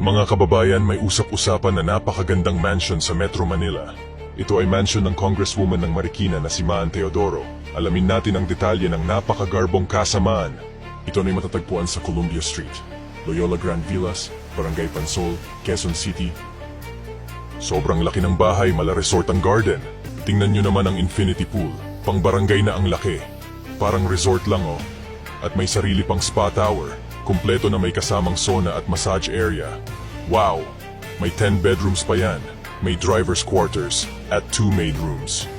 Mga kababayan, may usap-usapan na napakagandang mansion sa Metro Manila. Ito ay mansion ng Congresswoman ng Marikina na si Maan Teodoro. Alamin natin ang detalye ng napakagarbong kasamaan. Ito ay matatagpuan sa Columbia Street, Loyola Grand Villas, Barangay Pansol, Quezon City. Sobrang laki ng bahay, mala resort ang garden. Tingnan nyo naman ang infinity pool. Pang barangay na ang laki. Parang resort lang oh. At may sarili pang spa tower. Kumpleto na may kasamang sauna at massage area. Wow! May 10 bedrooms pa yan. May driver's quarters at 2 maid rooms.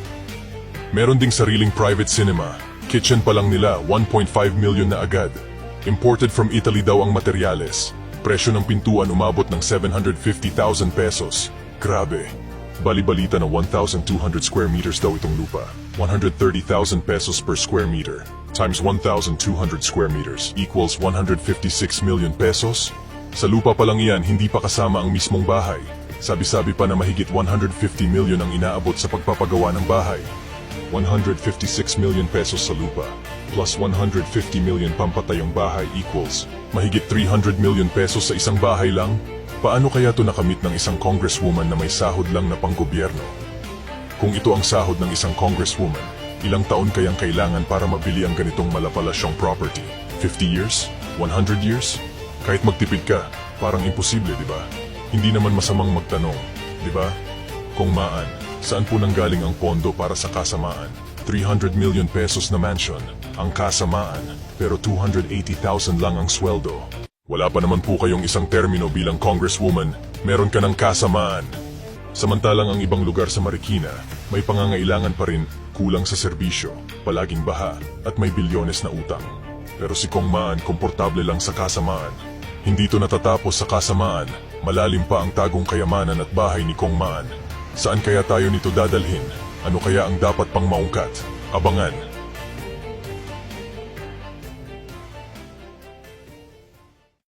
Meron ding sariling private cinema. Kitchen pa lang nila, 1.5 million na agad. Imported from Italy daw ang materyales. Presyo ng pintuan umabot ng 750,000 pesos. Grabe! Bali-balita na 1,200 square meters daw itong lupa. 130,000 pesos per square meter times 1,200 square meters equals 156 million pesos. Sa lupa pa lang iyan, hindi pa kasama ang mismong bahay. Sabi-sabi pa na mahigit 150 million ang inaabot sa pagpapagawa ng bahay. 156 million pesos sa lupa plus 150 million pampatayong bahay equals mahigit 300 million pesos sa isang bahay lang. Paano kaya ito nakamit ng isang congresswoman na may sahod lang na panggobyerno? Kung ito ang sahod ng isang congresswoman, ilang taon kayang kailangan para mabili ang ganitong malapalasyong property? 50 years? 100 years? Kahit magtipid ka, parang imposible, di ba? Hindi naman masamang magtanong, di ba? Kung Maan, saan po nanggaling ang pondo para sa kasamaan? 300 million pesos na mansion, ang kasamaan, pero 280,000 lang ang sweldo. Wala pa naman po kayong isang termino bilang congresswoman, meron ka ng kasamaan. Samantalang ang ibang lugar sa Marikina, may pangangailangan pa rin, kulang sa serbisyo, palaging baha, at may bilyones na utang. Pero si Kong Maan komportable lang sa kasamaan. Hindi ito natatapos sa kasamaan, malalim pa ang tagong kayamanan at bahay ni Kong Maan. Saan kaya tayo nito dadalhin? Ano kaya ang dapat pang maungkat? Abangan!